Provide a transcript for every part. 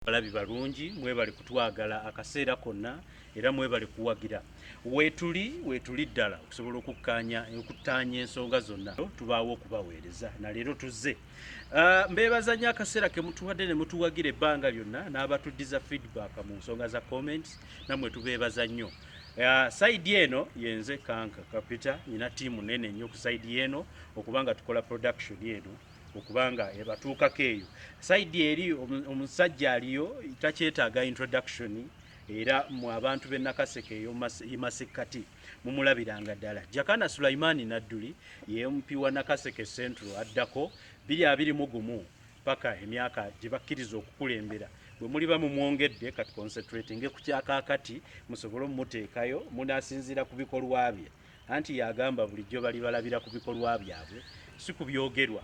balabi balungi mwebale kutwagala akaseera konna era mwebale kuwagira wetuli ddala okusobola okutaanya ensonga zonna tubaawo okubaweereza na leero tuzze mbeebaza nnyo akaseera ke mutuwadde ne mutuwagira ebbanga lyonna n'abatuddiza feedback mu nsonga za comments namwe tubeebaza nnyo. Saidi eno yenze Kanka Kapita nina tiimu nene nnyo ku saidi eno okubanga tukola production eno okubanga ebatuukako eyo. Saidi eri omusajja aliyo takyetaaga introduction era mu abantu b'Nakaseke y'Emasekati mumulabiranga ddala. Jakana Sulaimani Nadduli ye MP wa Nakaseke Central addako 2021 paka emyaka gye bakkiriza okukulembera. Bwe muli bamumwongedde kati concentrating ku kyakaakati musobole mumuteekayo munaasinziira ku bikolwa bye. Anti yagamba bulijjo bali balabira ku bikolwa byabwe si ku byogerwa.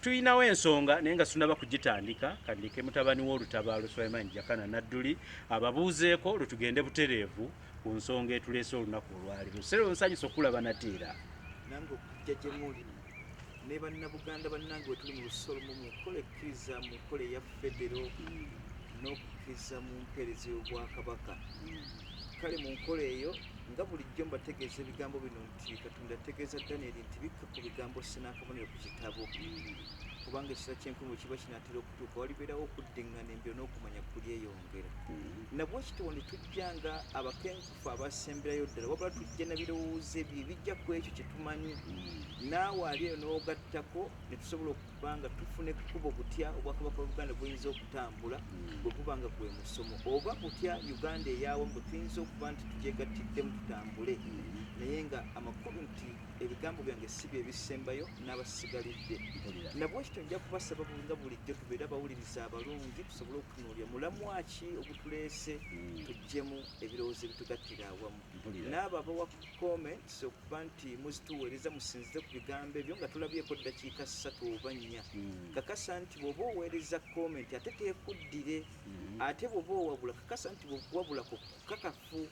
Tuyinawo ensonga naye nga tunaba kugitandika kandike mutabani w'olutabaalo Sulaiman Jakana Nadduli ababuuzeeko lutugende butereevu ku nsonga etuleese olunaku olwaliro. Sero nsanyusa okulaba nateera nange okujja gye muli ne bannabuganda bannange bwe tuli mu lusolo mu nkola ekkiriza mu nkola eya federo n'okukkiriza mu mpeereza y'obwakabaka. Kale mu nkola eyo nga bulijjo mbategeeza ebigambo bino nti Katonda ategeeza Daniel nti bikka ku bigambo sinaakabonero ku kitabo kubanga ekisa ky'enkumu kiba kinaatera okutuuka walibeerawo okuddiŋŋana embiro n'okumanya kulyeyongera. Nabwe kityo ne tujjanga abakenkufu abasemberayo ddala wabula tujja na birowoozo ebyo ebijja ku ekyo kye tumanyi naawe ali eyo n'ogattako ne tusobola okuba nga tufuna ekkubo butya obwakabaka bwa Buganda buyinza okutambula bwe buba nga gwe musomo oba butya Uganda eyawamu bwe tuyinza okuba nti tugyegattiddemu tutambule naye nga amakulu nti ebigambo byange si bye bisembayo n'abasigalidde. Nabwe kityo nja kubasaba nga bulijjo tubeere abawuliriza abalungi tusobole okutunuulira mulamwa ki ogutuleese tuggyemu ebirowoozo ebitugattira awamu. N'abo abawa comments okuba nti muzituweereza musinzize ku bigambo ebyo nga tulabyeko ddakiika 3 oba 4 kakasa nti bw'oba oweereza comment ate teekuddire ate bw'oba owabula kakasa nti bw'okuwabulako kukakafu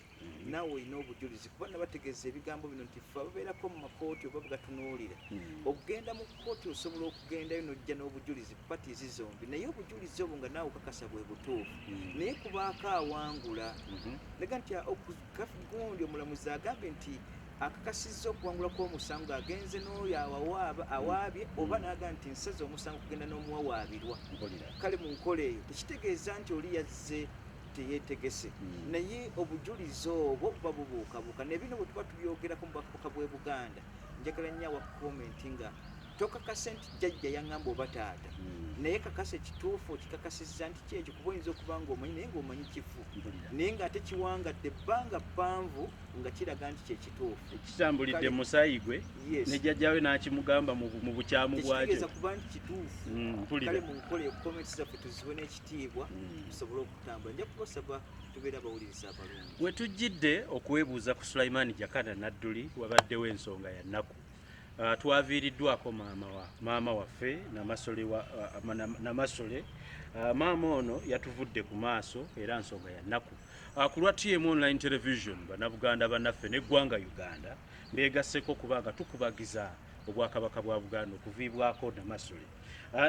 naawe olina obujulizi kuba nabategeeza ebigambo bino nti ffe ababeerako mu makooti oba bugatunuulira okugenda mu kkooti osobola okugendayo n'ojja n'obujulizi ku patiizi zombi naye obujulizi obwo nga naawe okakasa bwe butuufu naye kubaako awangula naga nti gundi omulamuzi agambye nti akakasizza okuwangula kw'omusango agenze n'oyo awaabye oba n'aga nti nsaze omusango kugenda n'omuwawaabirwa. Kale mu nkola eyo tekitegeeza nti oli yazze teyeetegese naye obujulizi obwo buba bubuukabuuka nebino bwe tuba tubyogerako mu bwakabaka bw'e Buganda njagala nnyo awa komenti nga tokakase nti jjajja yaŋŋamba oba taata naye kakasa ekituufu okikakasizza nti kyekyo kuba oyinza okuba ng'omanyi naye ng'omanyi kifu naye ng'ate kiwangadde ebbanga ppanvu nga kiraga nti kyekituufu ekitambulidde mu musaayi gwe ne jjajjawe n'akimugamba mu bukyamu bwakyo tekitegeeza kuba nti kituufu. Kale mu nkola eyo komenti zaffe tuziwe n'ekitiibwa tusobole okutambula. Nja kubasaba tubeere abawuliriza abalungi. We tujjidde okwebuuza ku Sulaiman Jakana Nadduli wabaddewo ensonga ya nnaku. Twaviiriddwako maama waffe Namasoole. Maama ono yatuvudde ku maaso era nsonga ya nnaku. Ku lwa TM Online Television bannabuganda bannaffe n'eggwanga Uganda mbeegasseko kubanga tukubagiza obwakabaka bwa Buganda okuviibwako Namasoole.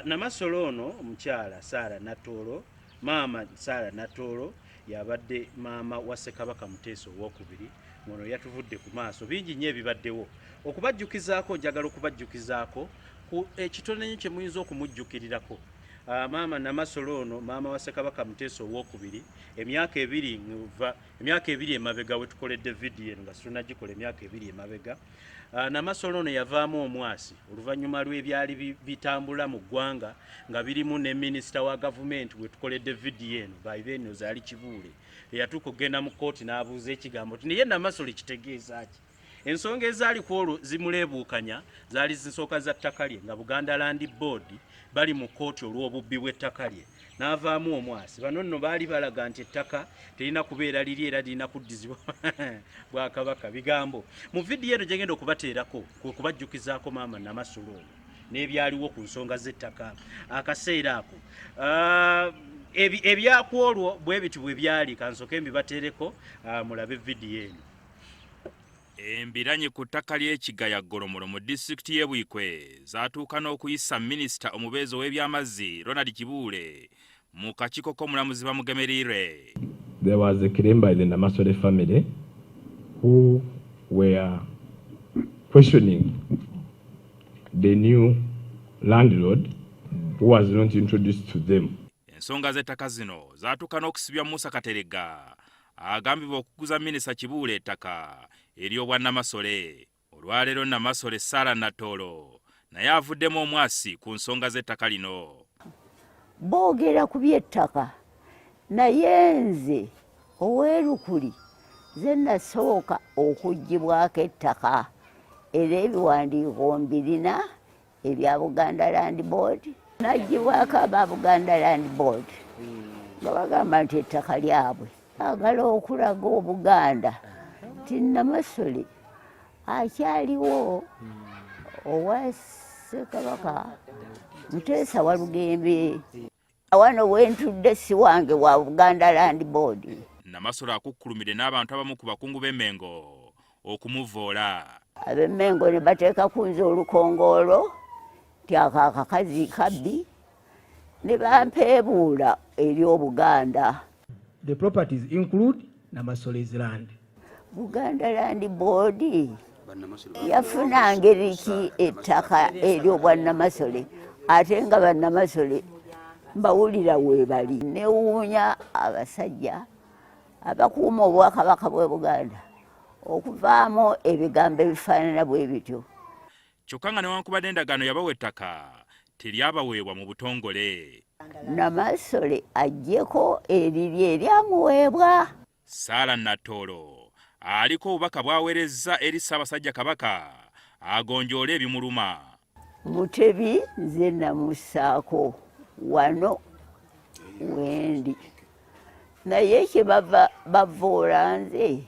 Namasoole ono omukyala Sarah Nattoolo, maama Sarah Nattoolo yabadde maama wa Ssekabaka Muteesa II ono yatuvudde ku maaso bingi nnyo ebibaddewo okubajjukizaako njagala okubajjukizaako ku ekitone nnyo kye muyinza okumujjukirirako. Maama Namasoole ono maama wa Ssekabaka Muteesa II emyaka ebiri emabega we tukoledde vidiyo nga tunagikola emyaka 2 emabega. Namasoole ono yavaamu omwasi oluvannyuma lw'ebyali bitambula mu ggwanga nga birimu ne minisita wa gavumenti we tukoledde vidiyo eno Ennyo zaali Kibuule eyatuuka okugenda mu kkooti n'abuuza ekigambo ti naye Namasoole kitegeeza ki. Ensonga ezaali ku olwo zimuleebuukanya zaali zisooka za ttaka lye nga Buganda Land Board bali mu kkooti olw'obubbi bw'ettaka lye n'avaamu omwasi. Bano nno baali balaga nti ettaka terina kubeera liri era lirina kuddizibwa Bwakabaka. Bigambo mu vidiyo eno gyengenda okubateerako kwe kubajjukizaako maama Namasoole ono n'ebyaliwo ku nsonga z'ettaka akaseera ako. Ebyaku olwo bwe biti bwe byali kansooke mbibateereko mulabe vidiyo eno. Embiranye ku ttaka ly'Ekigaya Goromoro mu disitulikiti y'e Bwikwe zaatuuka n'okuyisa minisita omubeezi w'ebyamazzi Ronald Kibuule mu kakiiko k'omulamuzi bamugemerirwe. There was a claim by the Namasoole family who were questioning the new landlord who was not introduced to them. Ensonga z'ettaka zino zaatuuka n'okusibya Musa Katerega agambibwa okuguza minisita Kibuule ettaka eri obwa Namasoole. Olwaleero Namasoole Sarah Nattoolo naye avuddemu omwasi ku nsonga z'ettaka lino. Boogera ku by'ettaka naye nze ow'Erukuli ze nasooka okuggyibwako ettaka era ebiwandiiko mbirina ebya Buganda Land Board naggyibwako aba Buganda Land Board nga bagamba nti ettaka lyabwe agala okulaga Obuganda ti Namasoole akyaliwo owa Ssekabaka Muteesa Walugembe. Wano wentudde si wange wa Buganda Land Board. Namasoole akukkulumidde n'abantu abamu ku bakungu b'Emmengo okumuvoola. Ab'Emmengo ne bateeka ku nze olukongoolo ti ako akakazi kabbi ne bampeebuula eri Obuganda. The properties include Namasole's land. Buganda Land Board yafuna ngeri ki ettaka eri obwa Namasoole ate nga bannamasoole mbawulira weebali. Newuunya abasajja abakuuma obwakabaka bw'e Buganda okuvaamu ebigambo ebifaanana bwe bityo. Kyokka nga newankubadde endagaano yabawa ettaka teryabaweebwa mu butongole. Namasoole aggyeko eriri eryamuweebwa. Sarah Nattoolo aliko obubaka bw'aweerezza eri Ssaabasajja Kabaka agonjoola ebimuluma. Mutebi nze namussaako wano wendi naye kye bavoola nze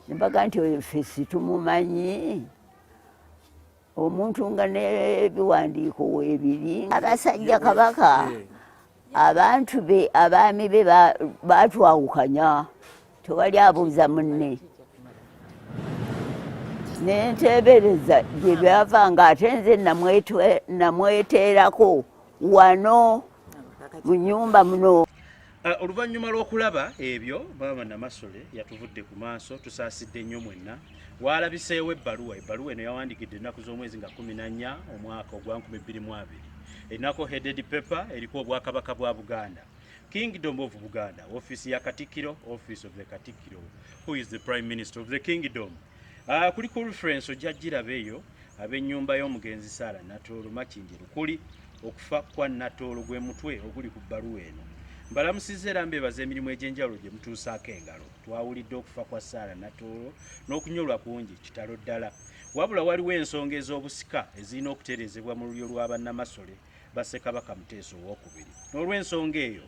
ne baga nti oyo ffe situmumanyi omuntu nga n'ebiwandiiko weebiri. Abasajja Kabaka abantu be abaami be baatwawukanya tewali abuuza munne nenteebereza gye byava nga ate nze namweteerako wano mu nnyumba muno. Oluvannyuma lw'okulaba ebyo maama Namasoole yatuvudde ku maaso tusaasidde nnyo mwenna. Waalabiseewo ebbaluwa eno yawandiikidde ennaku z'omwezi nga 14 omwaka ogwa 2020. Enako headed paper eriko Obwakabaka bwa Buganda, Kingdom of Buganda, Office ya Katikilo, Office of the Katikilo, who is the Prime Minister of the Kingdom. Kuliko reference ojjagiraba eyo ab'ennyumba y'omugenzi Sarah Nattoolo Makindye Lukuli okufa kwa Nattoolo gwe mutwe oguli ku bbaluwa eno. Mbalamusizza era mbeebaza emirimu egy'enjawulo gye mutuusaako engalo. Twawulidde okufa kwa Sarah Nattoolo n'okunyolwa kungi kitalo ddala. Wabula waliwo ensonga ez'obusika ezirina okutereezebwa mu lulyo lwa bannamasoole ba Ssekabaka Muteesa II. N'olw'ensonga eyo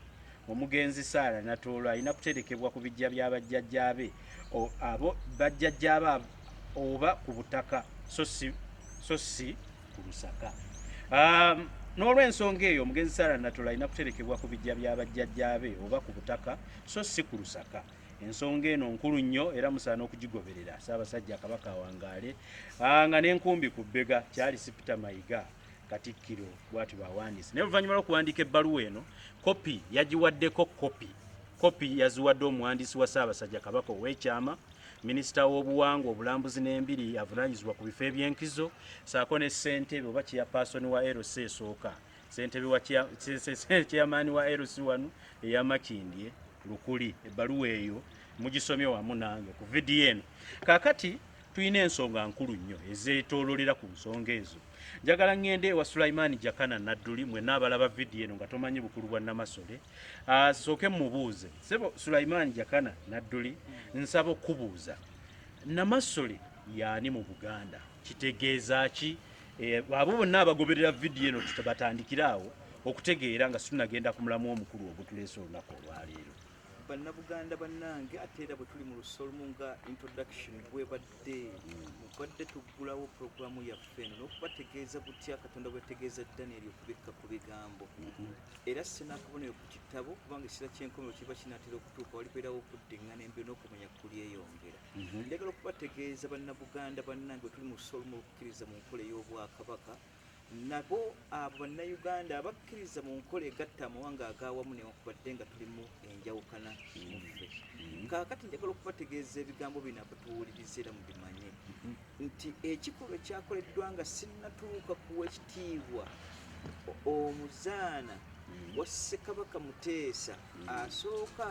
omugenzi Sarah Nattoolo alina kuterekebwa ku bijja bya bajjajjaabe abo bajjajjaabe oba ku butaka so si ku lusaka. N'olw'ensonga eyo omugenzi Sarah Nattoolo alina kuterekebwa ku bijja bya bajjajjaabe oba ku butaka so si ku lusaka. Ensonga eno nkulu nnyo era musaana okugigoberera. Ssaabasajja Kabaka awangaale nga n'enkumbi ku bbega kyali Sipita Mayiga Katikilo bw'ati bw'awandiise. Naye oluvannyuma lw'okuwandiika ebbaluwa eno kopi yagiwaddeko kopi yaziwadde omuwandiisi wa Ssaabasajja Kabaka ow'ekyama, Minisita w'obuwangwa obulambuzi n'embiri avunaanyizibwa ku bifo eby'enkizo ssaako ne ssentebe oba chairperson wa LC esooka, ssentebe wa chairman wa LC wano eya Makindye Lukuli. Ebbaluwa eyo mugisomye wamu nange ku vidiyo eno. Kaakati tulina ensonga nkulu nnyo ezeetoololera ku nsonga ezo. Njagala ngende wa Sulaiman Jakanajl mwenna abalaba vidiyo eno nga tomanyi bukulu bwa Namasoole. Sooke mubuuze sebo Sulaiman Jakanajl, nsaba okubuuza Namasoole yaani mu Buganda kitegeeza ki? Abo bonna abagoberera vidiyo eno batandikiraawo okutegeera nga situnagenda ku mulamu omukulu ogutuleese olunaku olwaleero. Bannabuganda bannange ate era bwe tuli mu lusolumu nga introduction bwebadde mubadde tuggulawo puroguramu yaffe eno n'okubategeeza butya Katonda bwetegeeza Daniel okubikka ku bigambo era sinakabonero ku kitabo kubanga ekisira ky'enkomero kiba kinaatera okutuuka walibeerawo okuddiŋŋana embiro n'okumanya kulyeyongera. Njagala okubategeeza bannabuganda bannange bwe tuli mu lusolumu olukkiriza mu nkola ey'Obwakabaka nabo abo bannayuganda abakkiriza mu nkola egatta amawanga agawamu newankubadde nga tulimu enjawukana muffe. Kaakati njagala okubategeeza ebigambo bino abatuwuliriza era mubimanye nti ekikolwa ekyakoleddwa nga sinnatuuka kuwa ekitiibwa omuzaana wa Ssekabaka Muteesa asooka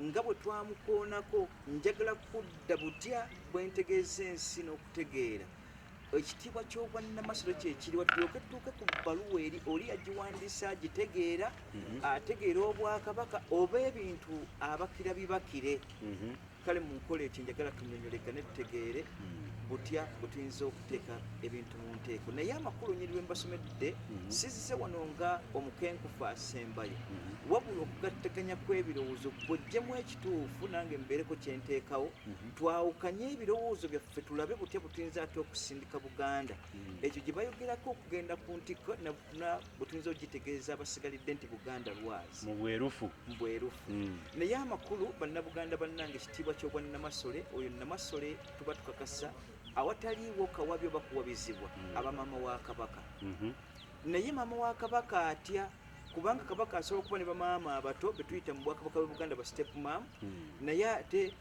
nga bwe twamukoonako, njagala kudda butya bwe ntegeeza ensi n'okutegeera ekitiibwa ky'obwannamasole kyekiriwa, tulyoke tutuuke ku bbaluwa eri oli yagiwandiisa agitegeera, ategeera obwakabaka oba ebintu abakira bibakire. Kale mu nkola ekyo njagala tunyonyolegane tutegeere butya bwe tuyinza okuteeka ebintu mu nteeko. Naye amakulu nyiri lwe mbasomedde sizise wano nga omukenkufu asembayo, wabula okugattaganya kw'ebirowoozo bw'oggyemu ekituufu nange mbeereko kye nteekawo, twawukanye ebirowoozo byaffe tulabe butya bwe tuyinza ate okusindika Buganda. Ekyo gye bayogerako okugenda ku ntikko bwe tuyinza okugitegeeza abasigalidde nti Buganda lwazi mu bwerufu. Naye amakulu bannabuganda bannange, ekitiibwa ky'obwannamasole, oyo Namasole tuba tukakasa awataliiwo kawabi oba kuwabizibwa aba maama wa Kabaka. Naye maama wa Kabaka atya, kubanga Kabaka asobola okuba ne bamaama abato be tuyita mu Bwakabaka bw'e Buganda ba step mam, naye ate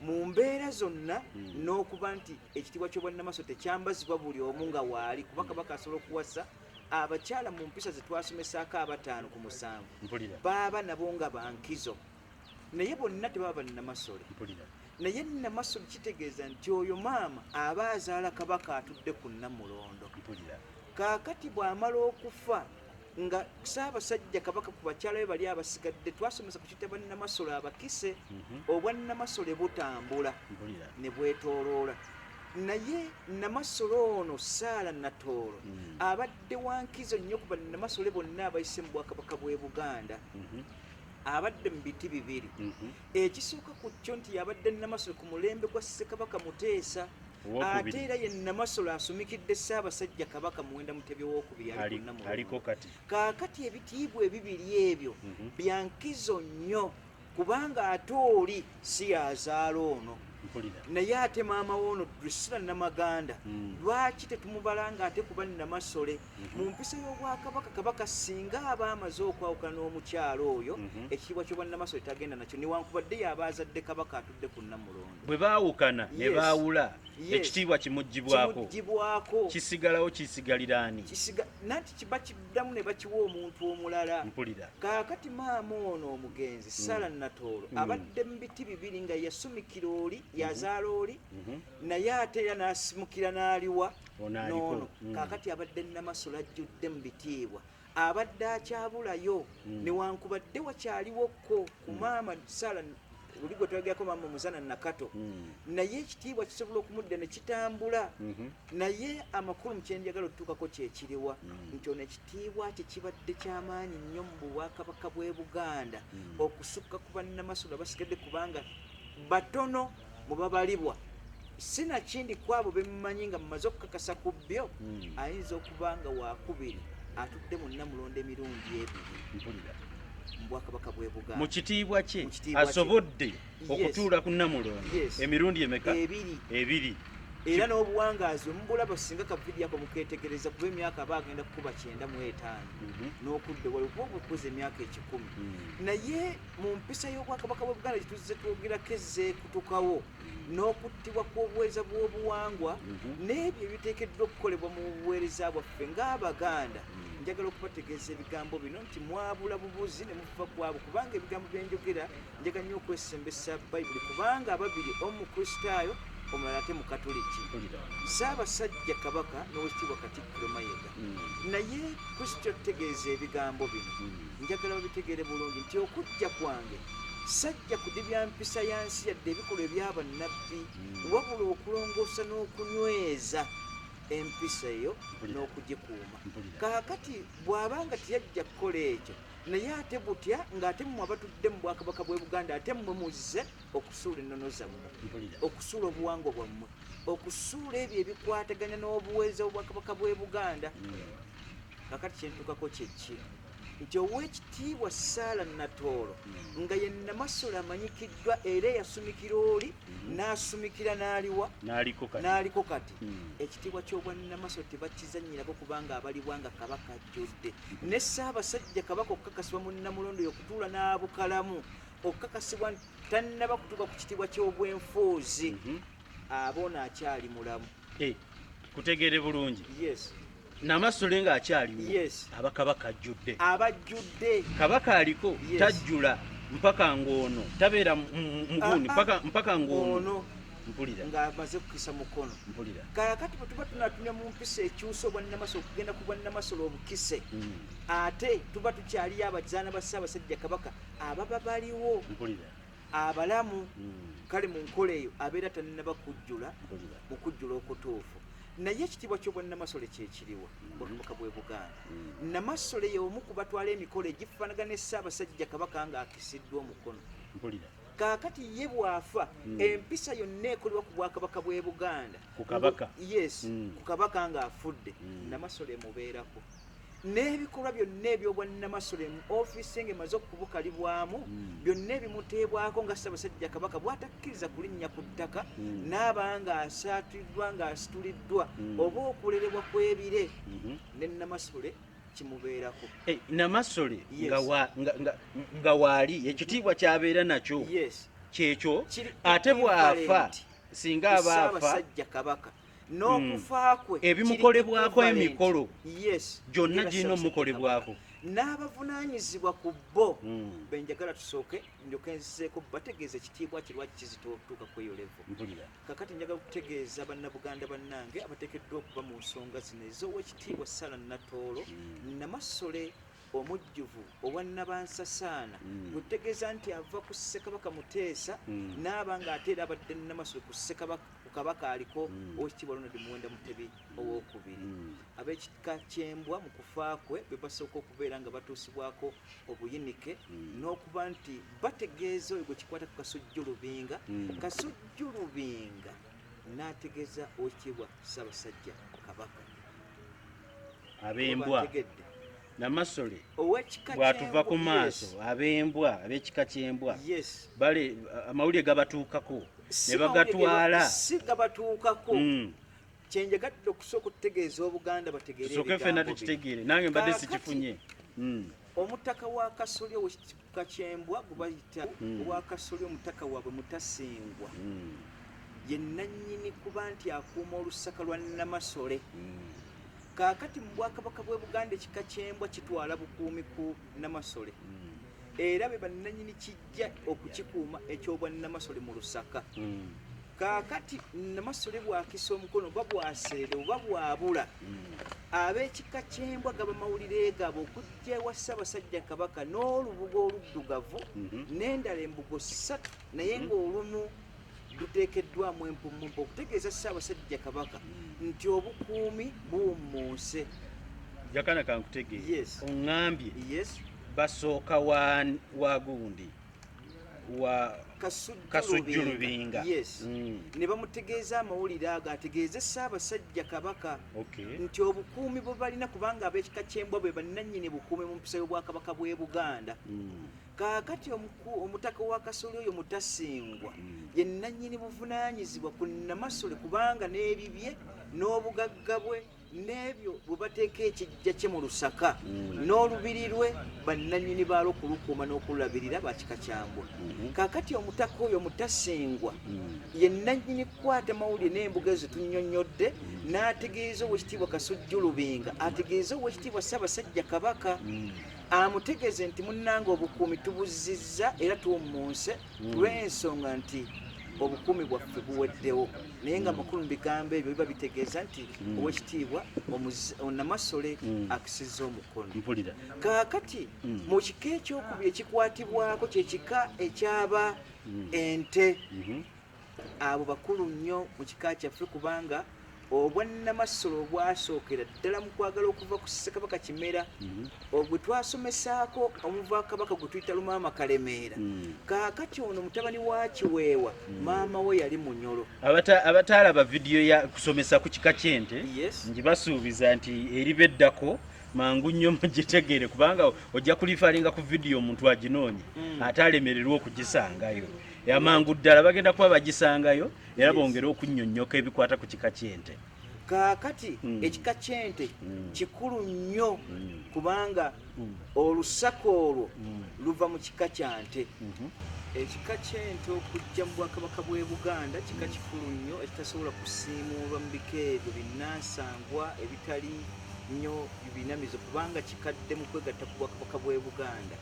mu mbeera zonna n'okuba nti ekitiibwa ky'obwannamasole tekyambazibwa buli omu nga waali, kuba Kabaka asobola okuwasa abakyala mu mpisa ze twasomesaako 5 ku 7 baaba nabo nga bankizo, naye bonna tebaba bannamasole. Naye Namasole kitegeeza nti oyo maama aba azaala Kabaka atudde ku Namulondo. Kaakati bw'amala okufa nga Ssaabasajja Kabaka ku bakyala be bali abasigadde, twasomesa ku kitaba Namasole abakise, obwannamasole butambula ne bwetooloola. Naye Namasole ono Saala Nattoolo abadde wankizo nnyo ku bannamasole bonna abayise mu Bwakabaka bw'e Buganda. Abadde mu biti bibiri. Ekisooka ku kyo nti yabadde Namasole ku mulembe gwa Ssekabaka Muteesa, ate era ye Namasole asumikidde Ssaabasajja Kabaka Muwenda Mutebi owookubiri aliko kati. Kaakati ebitiibwa ebibiri ebyo byankizo nnyo, kubanga ate oli si yazaala ono, naye ate maama woono Drusilla Namaganda lwaki tetumubala nga ate kuba Namasole mu mpisa y'obwakabaka? Kabaka singa aba amaze okwawukana n'omukyalo oyo, ekitiibwa ky'obwannamasole tagenda nakyo, newankubadde yaba azadde Kabaka atudde ku Namulondo. Bwe baawukana ne baawula, ekitiibwa kimuggyibwako, kisigalawo kisigalira ani? Nanti kiba kiddamu ne bakiwa omuntu omulala. Kaakati maama ono omugenzi Saala Nattoolo abadde mu biti bibiri nga yasumikira oli, yazaala oli, naye ate era n'asimukira n'aliwa n'ono. Kaakati abadde Namasole ajjudde mu bitiibwa, abadde akyabulayo newankubadde wakyaliwokko ku maama Saala luli gwe twagerako maama Muzana Nakato, naye ekitiibwa kisobola okumudda ne kitambula. Naye amakulu mukyenjagala otutuukako kyekiriwa nti ono ekitiibwa kye kibadde ky'amaanyi nnyo mu Bwakabaka bw'e Buganda okusukka ku bannamasole abasigadde, kubanga batono mu babalibwa. Sinakindi ku abo bemumanyi nga mumaze okukakasa ku byo, ayinza okuba nga wakubiri atudde mu Namulondo emirundi ebiri mu Bwakabaka bw'e Buganda. Mu kitiibwa kye asobodde okutuula ku Namulondo emirundi emeka? Ebiri. Era n'obuwangaazi omubulaba singa kavidyako muketegereza kuba emyaka aba agenda kukuba 95 n'okudde wali kuba okukuza emyaka 10. Naye mu mpisa y'obwakabaka bw'e Buganda gye tuzze twogerako ezzeekutukawo n'okuttibwa kw'obuweereza bw'obuwangwa n'ebyo ebiteekeddwa okukolebwa mu buweereza bwaffe ng'Abaganda, njagala okubategeeza ebigambo bino nti mwabula bubuzi ne muva kwabo, kubanga ebigambo bye njogera njaga nnyo okwesembesa Bayibuli, kubanga ababiri omu Kristaayo omulala ate mu Katoliki, Ssaabasajja Kabaka n'Oweekitiibwa Katikilo Mayiga. Naye Kristo tutegeeza ebigambo bino, njagala babitegeere bulungi nti okujja kwange sajja kudibya mpisa ya nsi yadde ebikolwa eby'abannabbi, wabula okulongoosa n'okunyweza empisa eyo n'okugikuuma. Kaakati bw'abanga teyajja kukola ekyo, naye ate butya ng'ate mmwe abatudde mu Bwakabaka bw'e Buganda ate mmwe muzze okusuula ennono zammwe, okusuula obuwangwa bwammwe, okusuula ebyo ebikwataganya n'obuweereza bw'Obwakabaka bw'e Buganda. Kaakati kyentukako kyeki nti Oweekitiibwa Sarah Nattoolo nga ye Nnamasole amanyikiddwa era yasumikira oli n'asumikira n'aliwa n'aliko kati ekitiibwa ky'obwa Nnamasole tebakizannyirako kubanga abalibwa nga Kabaka ajjudde ne Ssaabasajja Kabaka okukakasibwa mu Nnamulondo y'okutuula n'abukalamu okukakasibwa tannaba kutuuka ku kitiibwa ky'obwenfuuzi aboona akyali mulamu. Kutegeere bulungi. Yes. Namasole nga akyaliwo. Yes. Abakabaka ajjudde. Abajjudde. Kabaka aliko tajjula mpaka ng'ono tabeera muguni mpaka ng'ono. Mpulira. Nga amaze kukisa mukono. Mpulira. Kaakati bwe tuba tunatunya mu mpisa ekyusa obwa Nnamasole okugenda ku bwa Nnamasole obukise. Ate tuba tukyaliyo abazaana ba Ssaabasajja Kabaka ababa baliwo. Mpulira. Abalamu kale mu nkola eyo abeera tannaba kujjula mu kujjula okutuufu. Naye ekitiibwa ky'obwa Nnamasole kyekiriwa Obwakabaka bw'e Buganda. Nnamasole y'omu ku batwala emikolo egifaanagana ne Ssaabasajja Kabaka ng'akisiddwa omukono. Mpulira. Kaakati ye bw'afa empisa yonna ekolebwa ku Bwakabaka bw'e Buganda. Ku Kabaka. Yes, ku Kabaka ng'afudde Nnamasole emubeerako. N'ebikolwa byonna eby'obwa Nnamasole mu ofiisi ng'emaze okubukalibwamu byonna ebimuteebwako nga Ssaabasajja Kabaka bw'atakkiriza kulinnya ku ttaka n'aba ng'asaatuddwa ng'asituliddwa oba okulerebwa kw'ebire ne Nnamasole kimubeerako. Nnamasole nga waali ekitiibwa ky'abeera nakyo kyekyo ate bw'afa singa aba afa Ssaabasajja Kabaka n'okufa kwe ebimukolebwako emikolo gyonna girina omukolebwako n'abavunaanyizibwa ku bo benjagala tusooke ndyoke nzizeeko bategeeza ekitiibwa kirwaki kizituuka ku eyo levo. Kakati njagala okutegeeza bannabuganda bannange abateekeddwa okuba mu nsonga zino ez'Oweekitiibwa Sarah Nattoolo Nnamasole omujjuvu owa Nnabansasaana gutegeeza nti ava ku Ssekabaka Muteesa n'aba ng'ate era abadde Nnamasole ku Kabaka aliko Oweekitiibwa Ronald Muwenda Mutebi owookubiri. Ab'ekika ky'Embwa mu kufa kwe be basooka okubeera nga batuusibwako obuyinike n'okuba nti bategeeza oyo gwe kikwata ku Kasujjulubinga. Kasujjulubinga n'ategeeza Oweekitiibwa Ssaabasajja Kabaka. Ab'Embwa Nnamasole bw'atuva ku maaso ab'Embwa ab'ekika ky'Embwa bale amawulire gabatuukako ne bagatwala si gabatuukako. Kyenjagadde okusooka okutegeeza Obuganda bategeere soke ffenna tukitegeere nange mbadde sikifunye. Omutaka wa Kasolya ow'ekika ky'Embwa gwe bayita owa Kasolya omutaka waabwe Mutasingwa ye nannyini kuba nti akuuma olusaka lwa Nnamasole. Kaakati mu Bwakabaka bw'e Buganda ekika ky'Embwa kitwala bukuumi ku Nnamasole era be bannannyini kijja okukikuuma eky'obwa Nnamasole mu Lusaka. Kaakati Nnamasole bw'akisa omukono oba bw'aseera oba bw'abula ab'ekika ky'Embwa gaba mawulire gaabwe okujja ewa Ssaabasajja Kabaka n'olubugo oluddugavu n'endala embugo 3 naye ng'olumu luteekeddwamu empumumpu okutegeeza Ssaabasajja Kabaka nti obukuumi buwummuuse. Jakana kankutegeere oŋŋambye Yes. basooka wa gundi wa Kasujjulubinga. Yes. Ne bamutegeeza amawulire ago ategeeze Ssaabasajja Kabaka nti obukuumi bwe balina kubanga ab'ekika ky'Embwa bwe bannannyini bukuumi mu mpisa y'Obwakabaka bw'e Buganda. Kaakati omutaka wa Kasolya oyo Mutasingwa ye nannyini buvunaanyizibwa ku Nnamasole kubanga n'ebibye n'obugagga bwe n'ebyo bwe bateeka ekijja kye mu Lusaka n'olubiri lwe bannannyini baalo okulukuuma n'okululabirira bakika kyambwa. Kaakati omutaka oyo Mutasingwa ye nannyini kukwata mawulire n'embuga ezo tunnyonnyodde n'ategeeza Oweekitiibwa Kasujjulubinga ategeeza Oweekitiibwa Ssaabasajja Kabaka amutegeeze nti munnange obukuumi tubuzizza era tuwummuuse lw'ensonga nti obukuumi bwaffe buweddewo naye nga makulu mu bigambo ebyo biba bitegeeza nti Oweekitiibwa Nnamasole akisizza omukono. Kaakati mu kika ekyokubiri ekikwatibwako kye kika ekyaba ente. Abo bakulu nnyo mu kika kyaffe kubanga obwa Nnamasole obwasookera ddala mu kwagala okuva ku Ssekabaka Kimera obwe twasomesaako omuva Kabaka gwe tuyita Lumaama Kalemeera. Kaakati ono mutabani wa Kiweewa maama we yali Munyolo. Abataalaba vidiyo ya kusomesa ku kika ky'ente ngibasuubiza nti eribeddako mangu nnyo mugitegeere kubanga ojja kulifalinga ku vidiyo omuntu aginoonye ate alemererwa okugisangayo amangu ddala bagenda kuba bagisangayo era bongere okunnyonnyoka ebikwata ku kika ky'ente. Kaakati ekika ky'ente kikulu nnyo kubanga olusaka olwo luva mu kika kya nte. Ekika ky'ente okujja mu Bwakabaka bw'e Buganda kika kikulu nnyo ekitasobola kusiimuulwa mu bika ebyo binnansangwa ebitali nnyo binamizo kubanga kikadde mu kwegatta ku Bwakabaka bw'e Buganda.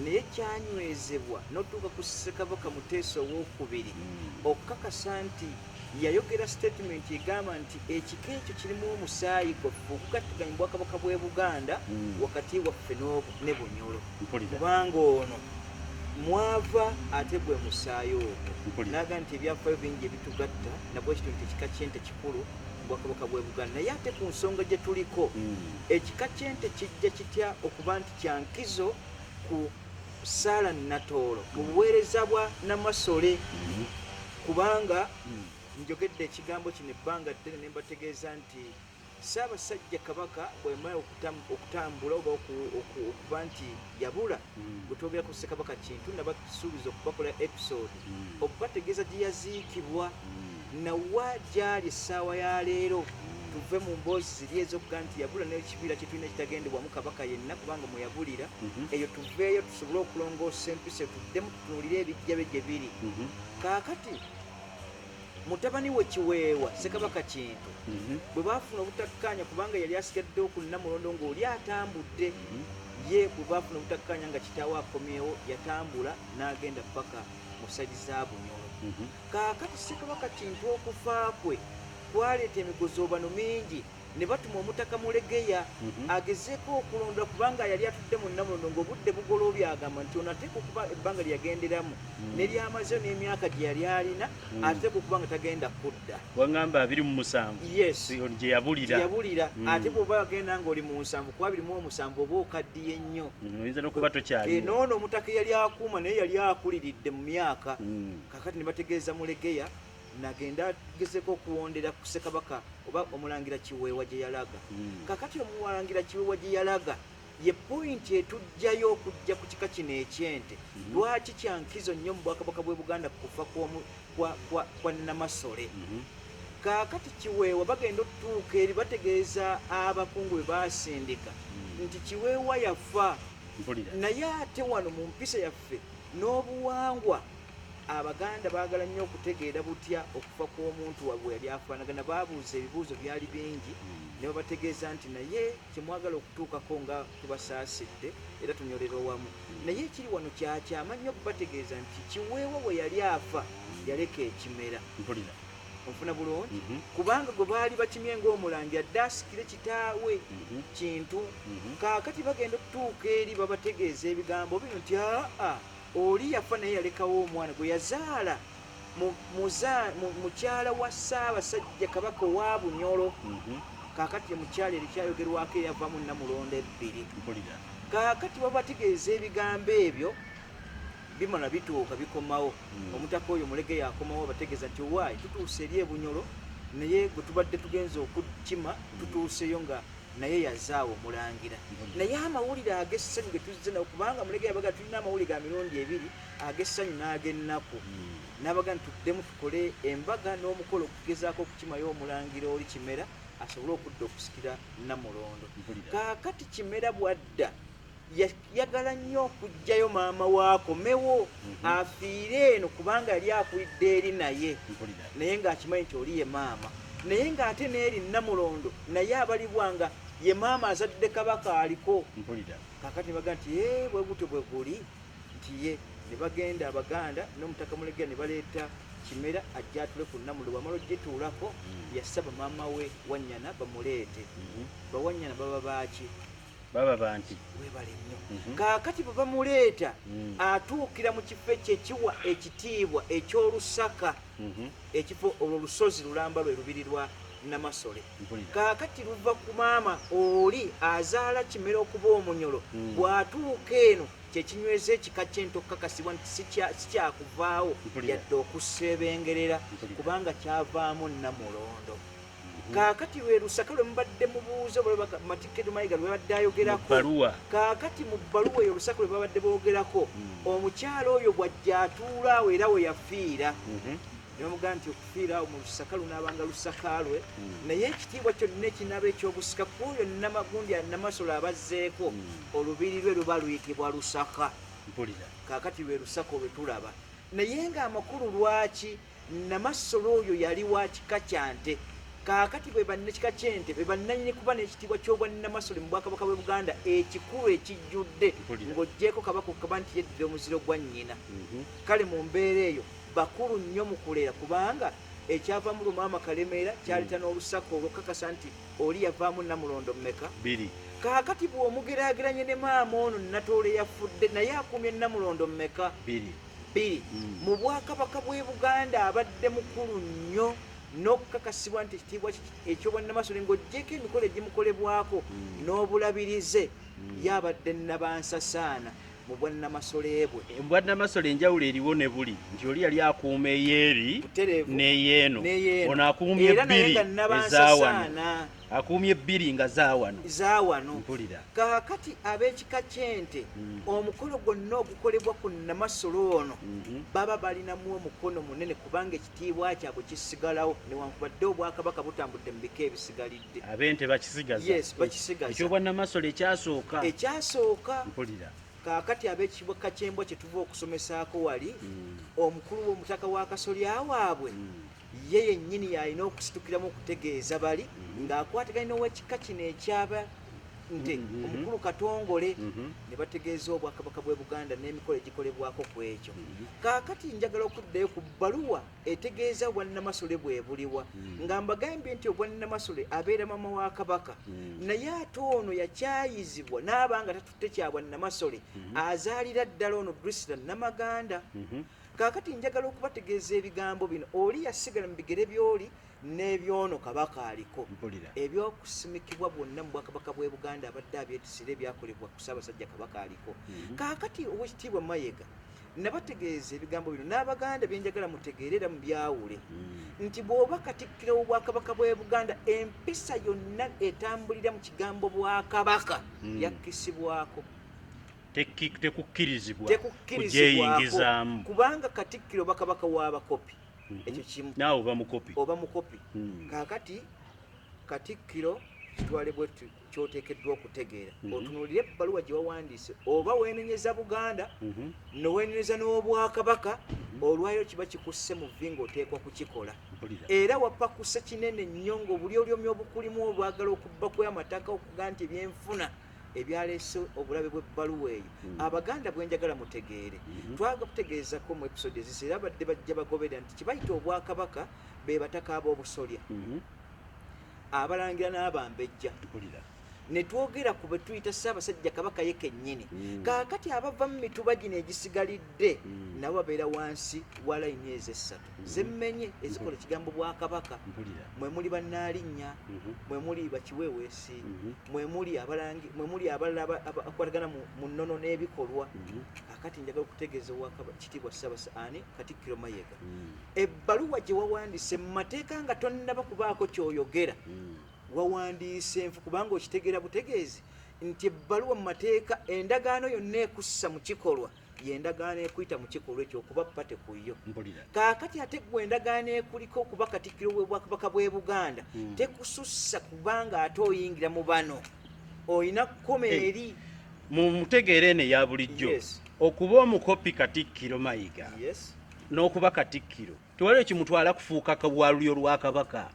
Naye kyanywezebwa n'otuuka ku Ssekabaka Muteesa owookubiri okukakasa nti yayogera statement egamba nti ekika ekyo kirimu omusaayi gwaffe okugattaganya mu Bwakabaka bw'e Buganda wakati waffe ne Bunyoro kubanga ono mwava ate gwe musaayi ogwo. Naga nti ebyafaayo bingi ebitugatta nabwe ekito nti ekika ky'ente kikulu mu Bwakabaka bw'e Buganda. Naye ate ku nsonga gye tuliko ekika ky'ente kijja kitya okuba nti kyankizo ku Ssaala Nattoolo mu buweereza bwa Namasoole kubanga njogedde ekigambo kino ebbanga ddene ne mbategeeza nti Ssaabasajja Kabaka bwemala okutambula oba okuba nti yabula bwetwogera ku Ssekabaka Kintu nabasuubiza okubakola episode okubategeeza gye yaziikibwa nawa gyali essaawa ya leero tuve mu mboozi ziri ez'okuga nti yabula n'ekibiira kye tulina ekitagendebwamu Kabaka yenna kubanga mwe yabulira eyo tuveeyo tusobole okulongoosa empisa tuddemu tutunuulire ebijja bye gye biri. Kaakati mutabani we Kiweewa Ssekabaka Kintu bwe baafuna obutakkaanya kubanga yali asigaddewo ku Namulondo ng'oli atambudde ye bwe baafuna obutakkaanya nga kitaawe akomyewo yatambula n'agenda paka mu sayidi za Bunyoro. Kaakati Ssekabaka Kintu okufa kwe kwaleeta emigozoobano mingi ne batuma omutaka Mulegeya agezeeko okulonda kubanga yali atudde mu Namulondo ng'obudde bugolobye agamba nti ono ateeka okuba ebbanga lye yagenderamu n'eryamazeyo n'emyaka gye yali alina ateeka okuba nga tagenda kudda. Wangamba 27 yes gye yabulira ate bw'oba agenda ng'oli mu 7 kuba 27 oba okaddiye nnyo oyinza n'okuba tokyali noono omutaka yali akuuma naye yali akuliridde mu myaka. Kakati ne bategeeza Mulegeya nagenda agezeko okuwondera ku Ssekabaka oba omulangira Kiweewa gye yalaga. Kakati omulangira Kiweewa gye yalaga ye pointi etujjayo okujja ku kika kino eky'ente. Lwaki kyankizo nnyo mu Bwakabaka bw'e Buganda kufa kwa Namasoole. Kaakati Kiweewa bagenda otutuuka eri bategeeza abakungu be baasindika nti Kiweewa yafa naye ate wano mu mpisa yaffe n'obuwangwa Abaganda baagala nnyo okutegeera butya okufa kw'omuntu wabwe yali afaanagana. Baabuuza ebibuuzo byali bingi ne babategeeza nti naye kyemwagala okutuukako nga tubasaasidde era tunyolera wamu. Naye ekiri wano kyakyama nnyo okubategeeza nti Kiweewa bwe yali afa yaleka ekimera. Onfuna bulungi kubanga gwe baali bakimye ng'omulangira dde asikire kitaawe Kintu. Kaakati bagenda okutuuka eri babategeeza ebigambo bino nti oli yafa naye yalekawo omwana gwe yazaala mukyala wa Ssaabasajja Kabaka owa Bunyoro. Kaakati mukyala erikyayogerwako eyavamu Namulondo 2. Kaakati babategeeza ebigambo ebyo bimala bituuka bikomawo. Omutaka oyo Mulegeya akomawo bategeeza nti owaayi tutuuse eri e Bunyoro naye gwe tubadde tugenza okukima tutuuseyo nga naye yazaawo omulangira. Naye amawulire ag'essanyu ge tuzze nawo kubanga Mulegeya yabaga tulina amawulire ga mirundi 2 ag'essanyu n'ag'ennaku. N'abaga nti tuddemu tukole embaga n'omukolo okugezaako okukimayo omulangira oli Kimera asobole okudda okusikira Namulondo. Kaakati Kimera bwadda yagala nnyo okugjayo maama waakomewo afiire eno kubanga yali akulidde eri naye ng'akimanyi nti oli ye maama naye ng'ate n'eri Namulondo naye abalibwanga ye maama azadde Kabaka aliko. Kaakati baga nti bwe gutyo bwe guli nti ye ne bagenda Abaganda n'omutaka Mulegeya ne baleeta Kimera ajja atule ku Namulondo. Bwamala ogituulako yasaba maama we Wannyana bamuleete. Bawannyana baba baaki baba banti webale nnyo. Kaakati bwe bamuleeta atuukira mu kifo ekyo ekiwa ekitiibwa eky'olusaka ekifo olwo lusozi lulamba lwe lubiri lwa Namasoole. Kaakati luva ku maama oli azaala Kimera okuba Omunyoro bw'atuuka eno kyekinyweza ekika ky'ente okukakasibwa nti sikyakuvaawo yadde okuseebengerera kubanga kyavaamu Namulondo. kaakati lwe lusaka lwe mubadde mubuuza Matikedi Mayiga lwe babadde ayogerako kaakati mu bbaluwa eyo lusaka lwe babadde boogerako omukyala oyo bw'ajja atuula awo era we yafiira nemugamba nti okufiira awo mu lusaka lunaabanga lusaka lwe naye ekitiibwa kyonna ekinaaba eky'obusika kuoyo Namagundi ya Namasoole abazzeeko olubiri lwe luba luyitibwa lusaka kaakati lwe lusaka olwe tulaba naye ng'amakulu lwaki Namasoole oyo yali wa kika kya nte kaakati bwe bannekika ky'ente be bannanyini kuba n'ekitiibwa ky'obwa Namasoole mu Bwakabaka bw'e Buganda ekikulu ekijjudde ng'oggyeko kabaka okukaba nti yeddira omuziro gwa nnyina kale mu mbeera eyo bakulu nnyo mu kulera kubanga ekyavaamu Lumaama Kalemeera kyaleta n'olusaka olwokakasa nti oli yavaamu Namulondo mmeka kaakati bw'omugeraageranye ne maama ono Nattoolo yafudde naye akumye Namulondo mmeka bbiri mu Bwakabaka bw'e Buganda abadde mukulu nnyo n'okukakasibwa nti ekitiibwa eky'obwa Namasoole ng'oggyeko emikolo egimukolebwako n'obulabirize yabadde Nabansasaana mu bwa Namasoole bwe bwa Namasoole enjawulo eriwo ne buli nti oli yali akuuma eyeeri n'eyeeno ono akuumye ebbiri ezawano akuumye ebbiri nga zaawano mpulira kaakati ab'ekika ky'ente omukolo gwonna ogukolebwa ku Namasoole ono baba balinamu omukono munene kubanga ekitiibwa kyabwe kisigalawo newankubadde Obwakabaka butambudde mu bika ebisigalidde ab'ente bakisigaza ekyobwa Namasoole ekyasooka mpulira kaakati ab'ekibweka ky'embwa kye tuva okusomesaako wali omukulu w'omutaka wa kasolya waabwe ye yennyini yalina okusitukiramu okutegeeza bali ng'akwataganye n'owekika kino ekyaba nte omukulu Katongole ne bategeeza Obwakabaka bw'e Buganda n'emikolo egikolebwako ku ekyo kaakati njagala okuddayo ku bbaluwa etegeeza obwa Namasoole bwebuliwa nga mbagambye nti obwa Namasoole abeera maama wa Kabaka naye ate ono yakyayizibwa n'abanga tatutte kyabwa Namasoole azaalira ddala ono Drisila Namaganda kaakati njagala okubategeeza ebigambo bino oli yasigala mu bigere by'oli n'ebyono Kabaka aliko ebyokusimikibwa bwonna mu Bwakabaka bw'e Buganda abadde abyetisira ebyakolebwa ku Ssaabasajja Kabaka aliko kaakati Oweekitiibwa Mayiga nabategeeza ebigambo bino n'Abaganda byenjagala mutegeerera mu byawule nti bw'oba Katikkiro w'Obwakabaka bw'e Buganda empisa yonna etambulira mu kigambo Bwakabaka yakkisibwako tekukkirizibwa kugyeyingizaamu kubanga Katikkiro Bakabaka w'abakopi ekyo kimu naawe oba mukopi kaakati Katikkiro kitwale bwe kyoteekeddwa okutegeera otunuulire ebbaluwa gye wawandiise oba weenenyeza Buganda noweenenyeza n'Obwakabaka olwayo kiba kikusse mu vvi ng'oteekwa kukikola era wapakuse kinene nnyo ng'obuli olyomya obukulimu obwagala okubbaku amataka okuga nti ebyenfuna ebyaleese obulabe bw'ebbaluwa eyo Abaganda bwenjagala mutegeere twaga kutegeezako mu episode ezisa era badde bajja bagoberera nti kibayita Obwakabaka be bataka ab'obusolya abalangira n'abambejja ne twogera ku bwe tuyita Ssaabasajja Kabaka ye kennyini kaakati abava mu mituba gino egisigalidde nabo babeera wansi wa layini ezo essatu zemmenye ezikola ekigambo Bwakabaka mwe muli Bannaalinnya mwe muli Bakiweeweesi mwe muli abalala akwatagana mu nnono n'ebikolwa kaakati njagala okutegeeza Kitiibwa Ssaabasajja Katikkiro Mayiga ebbaluwa gye wawandiise mu mateeka nga tonnaba kubaako ky'oyogera wawandiise enfu kubanga okitegeera butegeezi nti ebbaluwa mu mateeka endagaano yonna ekussa mu kikolwa y'endagaano ekuyita mu kikolwa ekyo okuba pate ku yo kaakati ate gwe endagaano ekuliko okuba Katikkiro w'Obwakabaka bw'e Buganda tekusussa kubanga ate oyingira mu bano oyina kkoma eri mu mutegeera eno eya bulijjo okuba omukopi Katikkiro Mayiga n'okuba Katikkiro tewaliwo kimutwala kufuuka kabwalulyo lwa Kabaka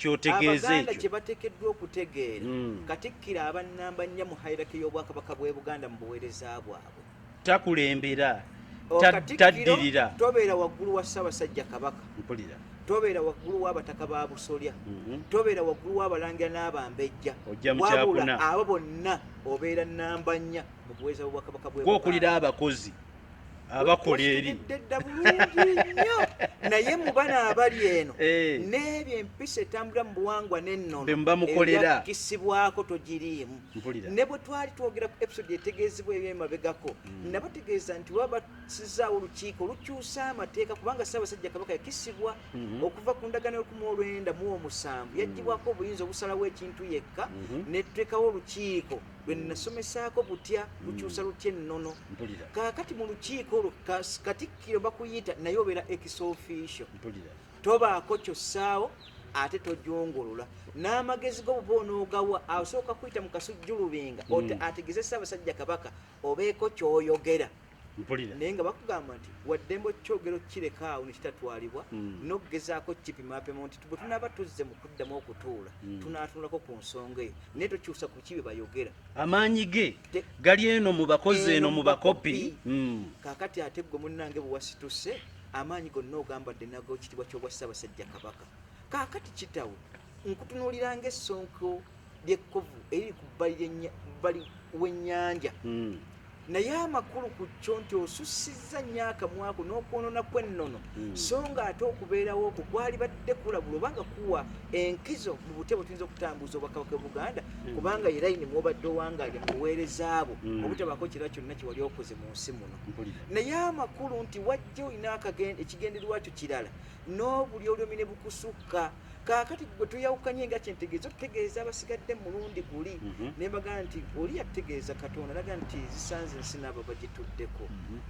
kyotegeeza Abaganda kye bateekeddwa okutegeera Katikkiro aba nnamba nnya mu hierarchy y'Obwakabaka bw'e Buganda mu buweereza bwabwe takulembera taddirira tobeera waggulu wa Ssaabasajja Kabaka tobeera waggulu w'abataka ba busolya tobeera waggulu w'abalangira n'abambejja wabula abo bonna obeera nnamba nnya mu buweereza bw'Obwakabaka bw'e Buganda okulira abakozi abakola eri bulungi nnyo naye mu bano abali eno n'ebyo empisa etambula mu buwangwa n'ennono ebyakisibwako togiriimu ne bwe twali twogera ku episode etegeezebwa ebyemabegako nabategeeza nti waba sizaawo olukiiko lukyusa amateeka kubanga Ssaabasajja Kabaka yakisibwa okuva ku ndagaano y'Olwenda mu 7 yaggyibwako obuyinza obusalawo ekintu yekka netuteekawo olukiiko lwe nasomesaako butya lukyusa lutya ennono kaakati mu lukiiko olwo Katikkiro bakuyita naye obeera ex officio tobaako kyossaawo ate tojongolola n'amagezi go buba onoogawa asooka kuyita mu kasujjulubenga ategeze Ssaabasajja Kabaka obeeko ky'oyogera naye nga bakugamba nti waddembe kyogero kireka awo nekitatwalibwa n'okugezaako kipimapima nti bwe tunaaba tuzze mu kuddamu okutuula tunaatunulako ku nsonga eyo naye tokyusa ku kibe bayogera amaanyi ge gali eno mu bakozi eno mu bakopi kaakati ate gwe munnange bwe wasituse amaanyi gonna ogambadde nago ekitibwa ky'obwa Ssaabasajja Kabaka kaakati kitawe nkutunuulira ng'essonko ly'ekkovu eriri ku bbali w'ennyanja naye amakulu ku kyo nti osussizza nnyo akamwako n'okwonona kw'ennono so nga ate okubeerawo okwo gwali badde kulabula obanga kuwa enkizo mu butebo tuyinza okutambuza Obwakabaka bwa Buganda kubanga era ine mwobadde owangaali mu buweereza abo obutabaako kirala kyonna kye wali okoze mu nsi muno naye amakulu nti wajja olina ekigendererwa kyo kirala n'obuli olyomi ne bukusukka kaakati gwe tuyawukanye nga kyentegeeza otutegeeza abasigadde mulundi guli ne mbagaa nti oli yategeeza Katonda naga nti zisanze ensi n'abo bagituddeko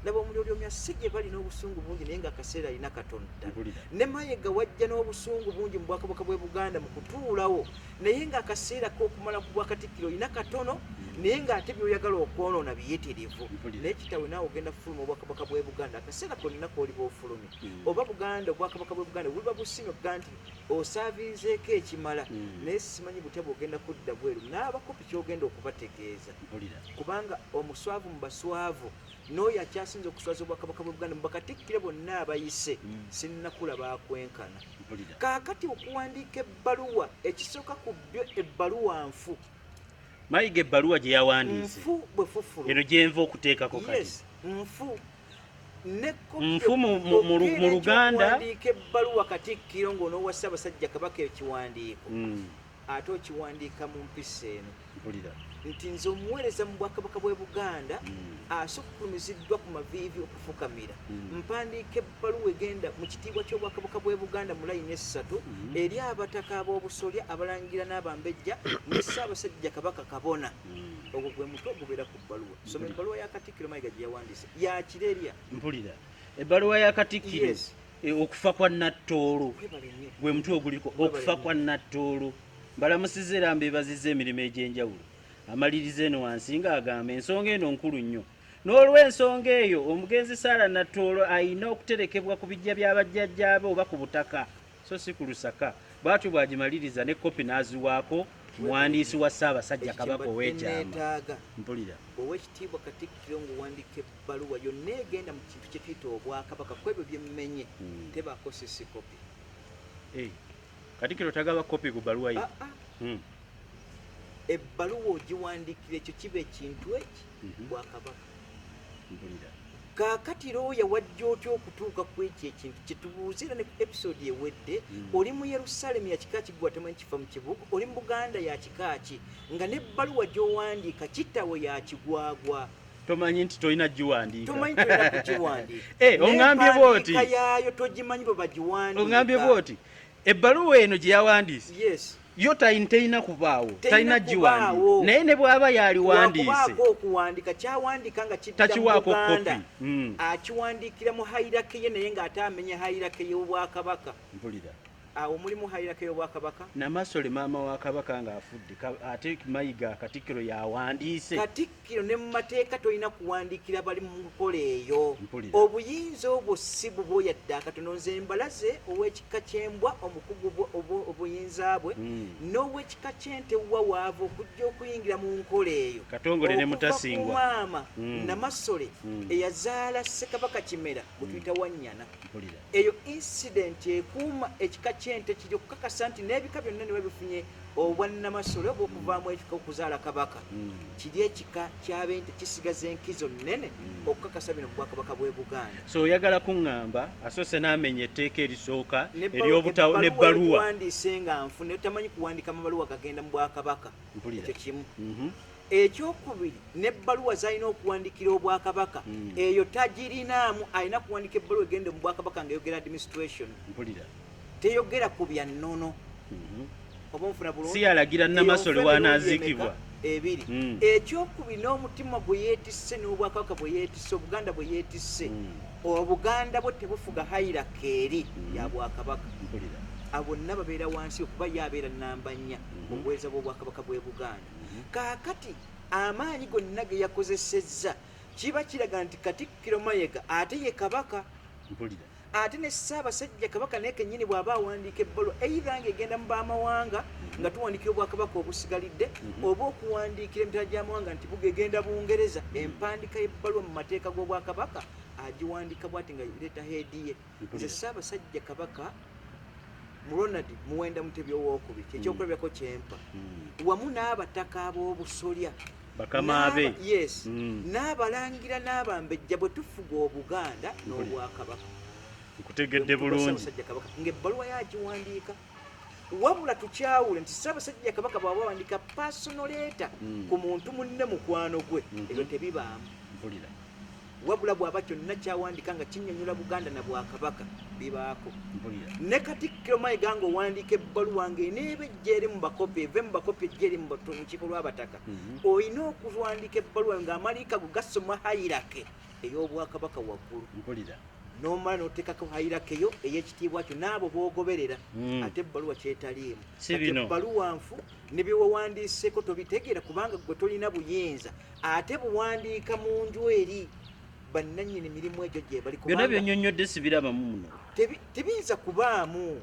laba omuli olyomya si gye bali n'obusungu bungi naye nga akaseera alina Katonda ne Mayiga wajja n'obusungu bungi mu Bwakabaka bw'e Buganda mu kutuulawo naye nga akaseera k'okumala ku Bwakatikkiro olina katono naye ng'ate by'oyagala okwonoona biyitirivu naye kitawe naawe ogenda kufuluma Obwakabaka bw'e Buganda akaseera konna kooli bw'ofulumye oba Buganda Obwakabaka bw'e Buganda buliba busimye okugaa nti osaaviizeeko ekimala naye simanyi butya bw'ogenda kudda bweru n'abakopi ky'ogenda okubategeeza kubanga omuswavu mu baswavu n'oyo akyasinza okuswaza Obwakabaka bw'e Buganda mu Bakatikkiro bonna abayise sinnakulaba akwenkana kaakati okuwandiika ebbaluwa ekisooka ku byo ebbaluwa nfu Mayiga ebbaluwa gye yawandiise nfu bwe fufulu eno gyenva okuteekako kati nfu nfu mu Luganda wandiika ebbaluwa Katikkiro ng'onoowa Ssaabasajja Kabaka ekiwandiiko ate okiwandiika mu mpisa eno nti nze omuweereza mu Bwakabaka bw'e Buganda asukulumiziddwa ku maviivi okufukamira mpandiika ebbaluwa egenda mu kitiibwa ky'Obwakabaka bw'e Buganda mu layini 3 eri abataka ab'obusolya abalangira n'abambejja ne Ssaabasajja Kabaka Kabona ogwo gwe mutwe ogubeera ku bbaluwa soma ebbaluwa ya Katikkiro Mayiga gye yawandiise yakirerya mpulira ebbaluwa ya Katikkiro okufa kwa Nattoolo gwe mutwe oguliko okufa kwa Nattoolo mbalamusiza era mbeebazizza emirimu egy'enjawulo amaliriza eno wansi ng'agamba ensonga eno nkulu nnyo n'olw'ensonga eyo omugenzi Sarah Nattoolo ayina okuterekebwa ku bijja by'abajjajjaabe oba ku butaka so si ku lusaka bw'atyo bw'agimaliriza ne kopi n'aziwaako muwandiisi wa Ssaabasajja Kabaka ow'ekyama mpulira ow'ekitiibwa Katikkiro ng'owandiika ebbaluwa yonna egenda mu kintu kye tuyita Obwakabaka ku ebyo byemmenye tebaako sisi kopi Katikkiro tagaba kopi ku bbaluwa ye ebbaluwa ogiwandiikira ekyo kiba ekintu eki Bwakabaka kaakati looya wajja otya okutuuka ku ekyo ekintu kyetubuuzira ne ku episode ewedde oli mu Yerusaalemu ya kika kiggwa tamanyi kifa mu kibuga oli mu Buganda ya kika ki nga n'ebbaluwa gy'owandiika kitawe ya kigwagwa tomanyi nti tolina giwandiika tomanyi tolina kugiwandiika ongambye bwoti yaayo togimanyi bwe bagiwandiika ongambye bwoti ebbaluwa eno gye yawandiise yo talina kubaawo talina giwandiika naye ne bw'aba yaliwandiise okuwandiika kyawandiika nga kidda mu Buganda akiwandiikira mu hayirake ye naye ng'ate amenya hayirake y'Obwakabaka mpulira awo mulimu hayirake y'Obwakabaka Namasoole maama wa Kabaka ng'afudde ate Mayiga Katikkiro yawandiise Katikkiro ne mu mateeka tolina kuwandiikira bali mu nkola eyo obuyinza obwo si bubwo yadde akatono nze mbalaze ow'ekika ky'embwa omukugu obuyinza bwe n'ow'ekika ky'ente wawaava okujja okuyingira mu nkola eyo Katongole ne mutasingwa maama Namasoole eyazaala Ssekabaka Kimera gwe tuyita Wannyana eyo incident ekuuma ekika ky'ente kiri okukakasa nti n'ebika byonna ne babifunye obwa Namasoole obw'okuvaamu ekika okuzaala Kabaka kiri ekika ky'ab'ente kisigaza enkizo nnene okukakasa bino mu Bwakabaka bw'e Buganda so oyagala kuŋŋamba asoose n'amenya etteeka erisooka ery'obutawo n'ebbaluwa wandiise nga nfune tamanyi kuwandiika amabaluwa gagenda mu Bwakabaka ekyo kimu ekyokubiri n'ebbaluwa z'alina okuwandikira obwakabaka eyo tagirinaamu, alina kuwandika ebbaluwa egende mu bwakabaka ng'eyogera administration, teyogera ku bya nnono. Oba nfuna bulungi si yalagira Nnamasole wanaazikibwa ebiri. Ekyokubiri n'omutima gwe yeetisse n'obwakabaka bwe yeetisse, Obuganda bwe yeetisse, Obuganda bwe tebufuga hayiraka eri ya bwakabaka. Abo bonna babeera wansi okuba yabeera nnamba nnya mu buweereza bw'obwakabaka bw'e Buganda. Kaakati amaanyi gonna ge yakozesezza kiba kiraga nti Katikkiro Mayiga ate ye kabaka, ate ne Ssaabasajja Kabaka naye kennyini bw'aba awandiika ebbaluwa either ng'egenda mu baamawanga nga tuwandiikira obwakabaka obusigalidde, oba okuwandiikira emitala gy'amawanga nti bugegenda Bungereza, empandiika y'ebbaluwa mu mateeka g'obwakabaka agiwandiika bw'ati nga leeta heedi ye. Nze Ssaabasajja Kabaka Ronald Muwenda Mutebi owookubiri ekyokulabirako kyempa wamu n'abataka ab'obusolya bakamaabe, yes, n'abalangira n'abambejja bwe tufuga Obuganda n'obwakabaka. Nkutegedde bulungi ng'ebbaluwa yagiwandiika. Wabula tukyawule nti Ssaabasajja Kabaka bw'aba awandiika personal letter ku muntu munne mukwano gwe, ebyo tebibaamu. Wabula bw'aba kyonna kyawandika nga kinnyonnyola Buganda na bwakabaka bibaako. Ne Katikkiro Mayiga ng'owandiika ebbaluwa ng'eneeba ejja eri mu bakopi, eve mu bakopi ejja eri mu lukiiko lw'abataka, olina okuwandiika ebbaluwa ng'amaliika go gasomwa hayirake ey'obwakabaka waggulu. N'omala n'oteekako hayirake yo ey'ekitiibwa kyo n'abo b'ogoberera, ate ebbaluwa kyetaliimu. Ebbaluwa nfu ne bye wawandiiseeko tobitegeera kubanga gwe tolina buyinza, ate buwandiika mu nju eri bannannyini mirimu egyo gye bali. Byonna byonnyonnyodde sibirabamu muno, tebiyinza kubaamu.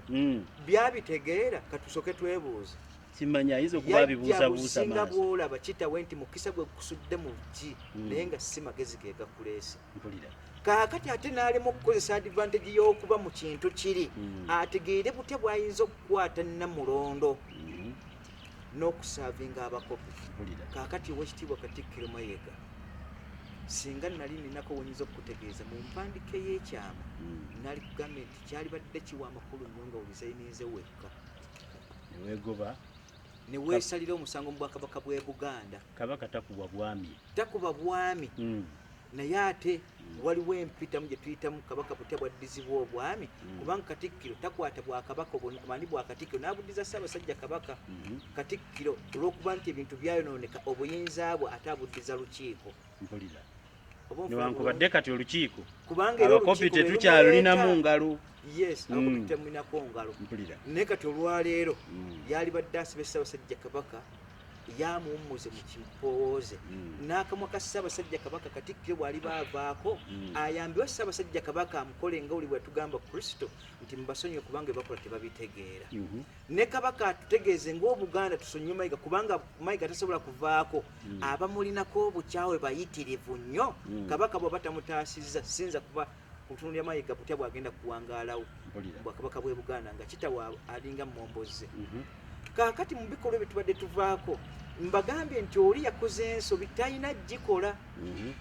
Byabitegeera katusooke twebuuze. Simanyi ayinza okuba abibuusabuusa singa bw'olaba kitawe nti mukisa gwe kusudde mu ki naye nga si magezi ge gakuleese. Kaakati ate n'alema okukozesa advantage y'okuba mu kintu kiri, ategeere butya bw'ayinza okukwata Namulondo n'okusaavinga abakopi. Kaakati ow'ekitiibwa Katikkiro Mayiga, singa nali ninako wenyinza okukutegeeza mu mpandika y'ekyama, nali kugambye nti kyali badde kiwa amakulu nnyo nga olizayinize wekka neweegoba ne weesalira omusango mu bwakabaka bw'e Buganda. Kabaka takuba bwami naye ate waliwo empitamu gye tuyitamu kabaka butya bwaddizibwa obwami, kubanga Katikkiro takwata bwakabaka mani bwa Katikkiro n'abuddiza Ssaabasajja Kabaka. Katikkiro olw'okuba nti ebintu byayonooneka obuyinza bwe ate abuddiza lukiiko. Newankubadde kati olukiiko kubanga abakopi tetukyalulinamu ngalo. Yes, abakopi temulinako ngalo. Naye kati olwaleero yali badde asiba Ssaabasajja Kabaka yamuwummuze mu kimpooze n'akamwa ka Ssaabasajja Kabaka Katikkiro bw'ali baavaako ayambibwa Ssaabasajja Kabaka amukole nga oli bwe tugamba Kristo nti mubasonyiwe kubanga ebakola tebabitegeera. Ne Kabaka atutegeeze ng'Obuganda tusonyiwe Mayiga kubanga Mayiga tasobola kuvaako, abamulinako obukyawe bayitirivu nnyo. Kabaka bw'aba tamutaasizza sinza kuba kutunuulira Mayiga butya bw'agenda kuwangaalawo bwakabaka bw'e Buganda nga kitawa alinga momboze. Kaakati mu bikolwa ebyo tubadde tuvaako mbagambye nti oli yakoze ensobi talina gikola.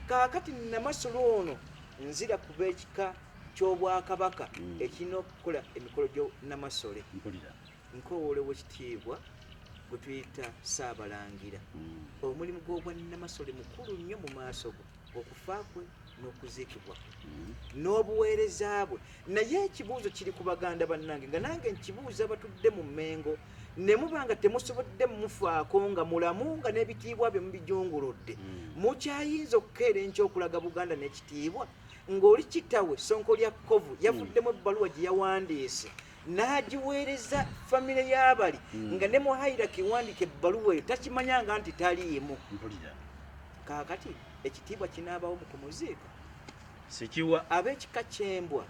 Kaakati Namasole ono nzira kuba ekika ky'obwakabaka ekirina okukola emikolo gyo Namasole. Nkowole w'ekitiibwa gwe tuyita Ssaabalangira, omulimu gw'obwa Namasole mukulu nnyo mu maaso go, okufa kwe n'okuziikibwa n'obuweereza bwe. Naye ekibuuzo kiri ku Baganda bannange nga nange nkibuuza batudde mu Mmengo ne mubanga temusobodde mufaako nga mulamu nga n'ebitiibwa bye mubijunguludde, mukyayinza okukeera enkya Buganda n'ekitiibwa ng'oli kitawe Sonko lya Kkovu yavuddemu ebbaluwa gye yawandiise n'agiweereza famire y'abali nga ne muhayiraki wandika ebbaluwa eyo takimanyanga nti taliimu. Kaakati ekitiibwa kinaabawo mu kumuziika sikiwa ab'ekika ky'embwa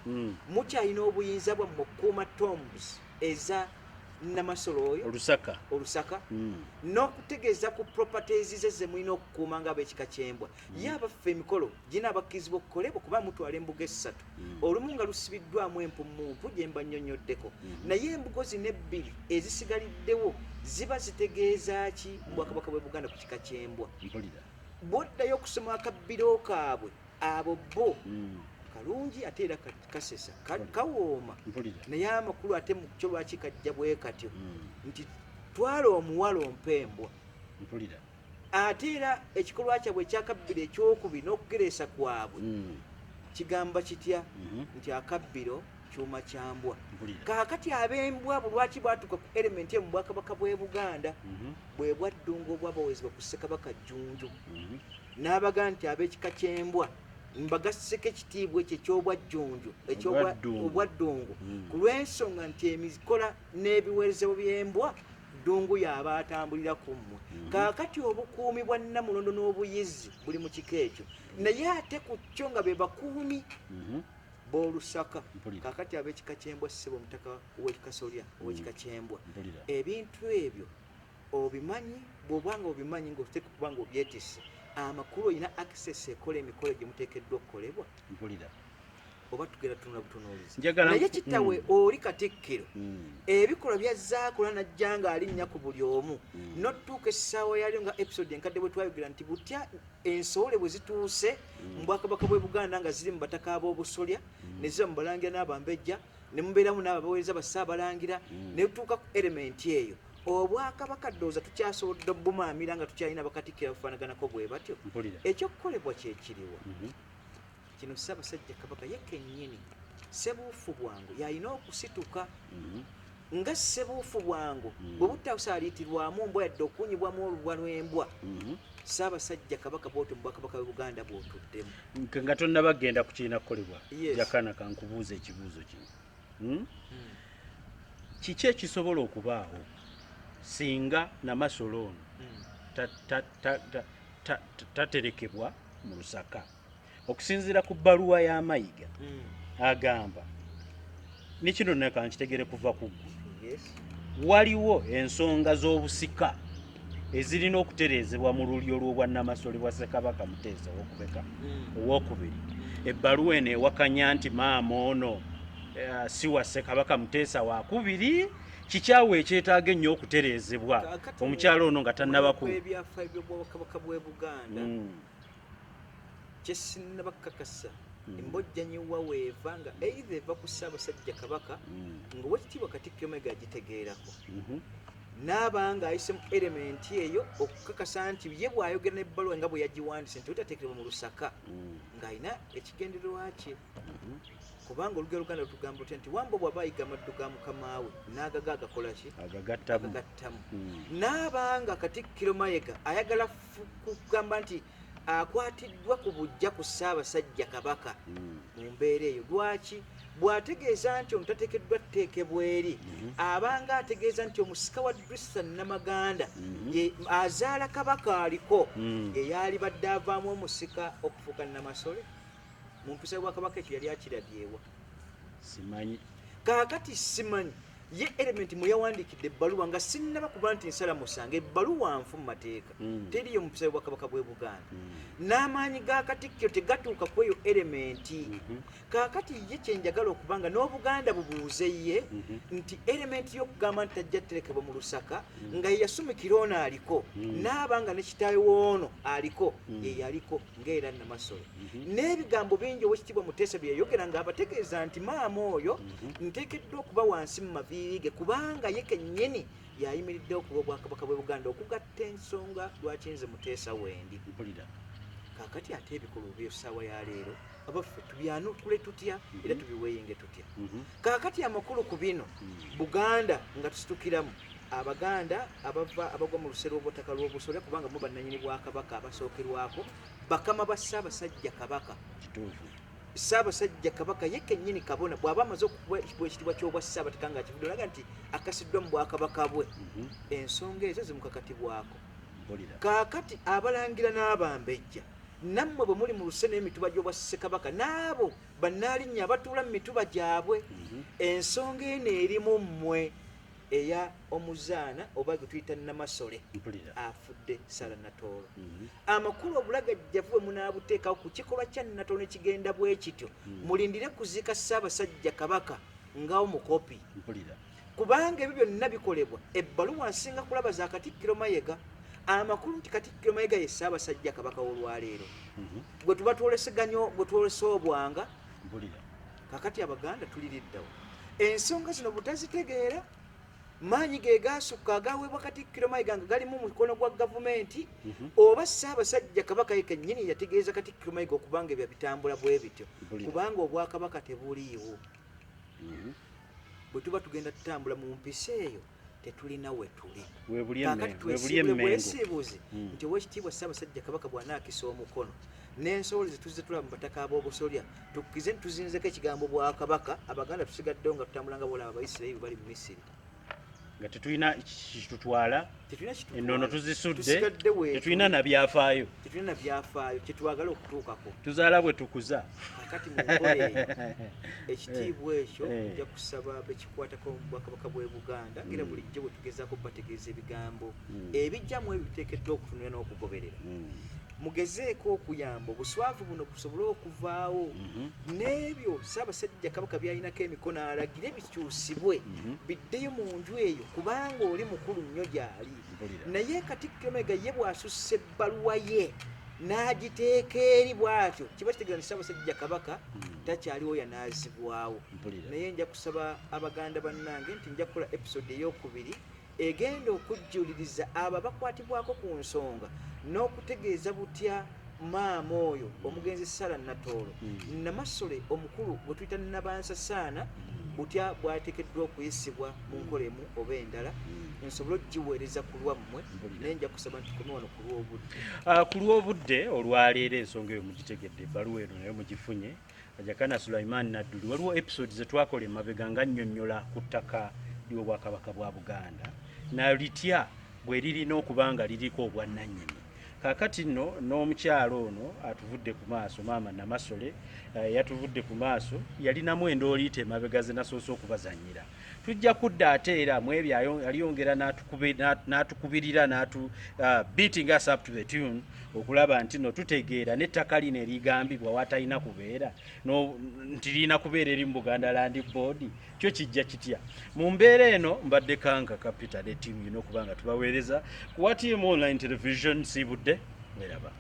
mukyalina obuyinza bwammwe okukuuma tombs eza Namasole oyo Olusaka n'okutegeeza ku properties ze mulina okukuuma nga ab'ekika ky'embwa. Ye abaffe emikolo ginaabakirizibwa okukolebwa kuba mutwala embuga 3 olumu nga lusibiddwamu empumumpu gye mba nnyonnyodeko, naye embugo zino 2 ezisigaliddewo ziba zitegeeza ki mu Bwakabaka bw'e Buganda ku kika ky'embwa. Bw'oddayo okusoma akabbiro kaabwe abo bo kalungi ate era kasesa kawooma, naye amakulu ate mu kyo lwaki kajja bwe katyo nti twala omuwala ompembwa ate era ekikolwa kyabwe ekyakabbiro ekyokubiri n'okugereesa kwabwe kigamba kitya nti akabbiro kyuma kyambwa. Kaakati ab'embwa bulwaki bwatuuka ku element mu bwakabaka bw'e Buganda bwe bwaddungu obwabawezebwa ku Ssekabaka Jjunju n'abaga nti ab'ekika ky'embwa mbagasseko ekitiibwa ekyo eky'obwajjunju obwaddungu ku lw'ensonga nti emikola n'ebiweerezebwa by'embwa ddungu y'aba atambulira ku mmwe. Kaakati obukuumi bwa Nnamulondo n'obuyizzi buli mu kika ekyo naye ate ku kyo nga be bakuumi b'Olusaka. Kaakati ab'ekika ky'embwa ssebo omutaka w'ekikasolya ow'ekika ky'embwa ebintu ebyo obimanyi bw'obanga obimanyi ng'oteeka okuba nga obyetisse amakulu olina access ekola emikolo gye muteekeddwa okukolebwa oba tugenda tunula butunuulizi naye kitawe oli Katikkiro ebikolwa byazzaakula najja nga alinnya ku buli omu n'otuuka essaawa yaliyo nga episode enkadde bwe twayogera nti butya ensoole bwe zituuse mu Bwakabaka bw'e Buganda nga ziri mu bataka ab'obusolya ne ziba mu balangira n'abambejja ne mubeeramu n'abaweereza bassaabalangira ne tutuuka ku element eyo Obwakabaka ddooza tukyasobodde obumaamira nga tukyalina bakatikkiro abafaanaganako bwe batyo. Ekyokukolebwa kyekiriwo kino Ssaabasajja Kabaka ye kennyini Ssebuufu Bwangu y'alina okusituka nga Ssebuufu Bwangu bwe butasaaliitirwamu mbwa yadde okunyibwamu olubwa lw'embwa Ssaabasajja Kabaka bw'otyo mu Bwakabaka bw'e Buganda bw'otuddemu nga tonnabagenda ku kirina kukolebwa. Jakana kankubuuza ekibuuzo kino kiki ekisobola okubaawo singa Namasoole ono taterekebwa mu Lusaka okusinziira ku bbaluwa ya Mayiga agamba ne kino neka nkitegere kuva ku ggwe waliwo ensonga z'obusika ezirina okutereezebwa mu lulyo lw'obwa Namasoole bwa Ssekabaka Muteesa owookubiri. Ebbaluwa eno ewakanya nti maama ono si wa Ssekabaka Muteesa wakubiri kikyawe ekyetaaga ennyo okutereezebwa omukyalo ono nga tannabaku ebyafaayo by'Obwakabaka bw'e Buganda kyesinnabakakasa embojjanyiwa weeva nga eitha eva ku Ssaabasajja Kabaka ng'Oweekitiibwa Katikkiro Mayiga agitegeerako n'abanga ayise mu elementi eyo okukakasa nti ye bw'ayogera n'ebbaluwa nga bwe yagiwandiise nti otateekerebwa mu Lusaka ng'alina ekigendererwa kye kubanga olugero Luganda lutugamba lutya nti wamba bw'aba ayiga amaddu ga mukama we n'agaga agakola ki agagattamu n'abanga Katikkiro Mayiga ayagala kugamba nti akwatiddwa ku bujja ku Ssaabasajja Kabaka mu mbeera eyo lwaki bw'ategeeza nti omutateekeddwa tteekebwa eri abanga ategeeza nti omusika wa Drisa Namaganda azaala Kabaka aliko eyali badde avaamu omusika okufuuka Namasoole mu mpisa y'Obwakabaka ekyo yali akirabyewa simanyi kaakati simanyi ye element mwe yawandiikidde ebbaluwa nga sinnaba kuba nti nsala musanga ebbaluwa nfu mu mateeka teriyo mu mpisa y'Obwakabaka bw'e Buganda n'amaanyi ga Katikkiro tegatuuka ku eyo elementi kaakati ye kyenjagala okubanga n'Obuganda bubuuze ye nti elementi y'okugamba nti tajja terekebwa mu Lusaka nga ye yasumikira ono aliko n'abanga ne kitaawe w'ono aliko ye yaliko ng'era Namasoole n'ebigambo bingi Oweekitiibwa Muteesa bye yayogera ng'abategeeza nti maama oyo nteekeddwa okuba wansi mu maviirige kubanga ye kennyini yayimiriddewo ku Obwakabaka bw'e Buganda okugatta ensonga lwaki nze Muteesa wendi. Kaakati ate ebikolwa by'essaawa ya leero abaffe tubyanukule tutya era tubiweeyinge tutya. Kaakati amakulu ku bino Buganda nga tusitukiramu Abaganda abagwa mu lusero lw'obutaka lw'obusolya kubanga mu bannannyini Bwakabaka abasookerwako bakama ba Ssaabasajja Kabaka. Ssaabasajja Kabaka ye kennyini kabona bw'aba amaze okuwa ekitiibwa ky'obwa Ssaabateka nga akivudde olaga nti akasiddwa mu Bwakabaka bwe ensonga ezo zimukakatibwako. Kaakati abalangira n'abambejja nammwe bwe muli mu luse n'emituba gy'obwa Ssekabaka n'abo bannaalinnya abatuula mu mituba gyabwe ensonga eno erimu mmwe eya omuzaana oba gwe tuyita Namasoole afudde Nattoolo. Amakulu obulagajjavu bwe munaabuteekawo ku kikolwa kya Nattoolo ne kigenda bwe kityo mulindire kuziika Ssaabasajja Kabaka ngawo mukopi kubanga ebyo byonna bikolebwa ebbaluwa nsinga kulaba za Katikkiro Mayiga amakulu nti Katikkiro Mayiga ye Ssaabasajja Kabaka w'olwaleero gwe tuba twoleseganya gwe twolesa obwanga kakati Abaganda tuliriddawo ensonga zino butazitegeera maanyi ge gaasukka agaweebwa Katikkiro Mayiga nga galimu mu mukono gwa gavumenti oba Ssaabasajja Kabaka ye kennyini yategeeza Katikkiro Mayiga okubanga ebyo bitambula bwe bityo kubanga Obwakabaka tebuliiwo. Bwe tuba tugenda tutambula mu mpisa eyo tetulina we tuli. Kaakati twesiibuze nti Oweekitiibwa Ssaabasajja Kabaka bw'anaakisa omukono n'ensooli ze tuzze tulaba mu bataka ab'obusolya tukkize tuzinzeko ekigambo Bwakabaka, Abaganda tusigaddewo nga tutambula nga bwolaba Abayisirayiri bali mu Misiri. Nga tetulina kitutwala ennono tuzisudde tetulina na byafaayo kyetwagala okutuukako tuzaala bwe tukuza. Kakati mu nkola eyo ekitiibwa ekyo nja kusaba bekikwatako mu Bwakabaka bw'e Buganda ngera bulijjo bwe tugezaako bategeeza ebigambo ebijjamu ebiteekeddwa okutunula n'okugoberera. Mugezeeko okuyamba obuswavu buno busobole okuvaawo n'ebyo Ssaabasajja Kabaka byalinako emikono alagire bikyusibwe biddeyo mu nju eyo kubanga oli mukulu nnyo gy'ali. Naye Katikkiro Mayiga ye bw'asussa ebbaluwa ye n'agiteeka eri bw'atyo kiba kitegeeza nti Ssaabasajja Kabaka takyaliwo yanaazibwawo. Naye nja kusaba Abaganda bannange nti nja kukola episode ey'okubiri egenda okujjuliriza abo abakwatibwako ku nsonga n'okutegeeza butya maama oyo omugenzi Sarah Nattoolo Namasoole omukulu bwe tuyita Nabansasaana butya bwateekeddwa okuyisibwa mu nkola emu oba endala nsobole okugiweereza ku lwammwe naye nja kusaba nti tukome wano ku lw'obudde. Ku lw'obudde olwaleero ensonga eyo mugitegedde ebbaluwa eno nayo mugifunye. Jakanajl Sulaiman Nadduli waliwo episode ze twakola emabega nga nnyonnyola ku ttaka ly'Obwakabaka bwa Buganda nalitya bwe lirina okuba nga liriko obwannannyini. Kaakati nno n'omukyalo ono atuvudde ku maaso maama Namasoole yatuvudde ku maaso yalinamu endooliite emabega ze nasoose okubazannyira. Tujja kudda ate era mu ebyo aliyongera n'atukubirira beating us up to the tune okulaba nti no tutegeera n'ettaka lino erigambibwa watalina kubeera nti lirina kubeera eri mu Buganda Land Board kyo kijja kitya. Mu mbeera eno mbadde Kanga Capital ne ttiimu yino okuba nga tubaweereza ku Watiimu Online Television Siibudde. Meraba.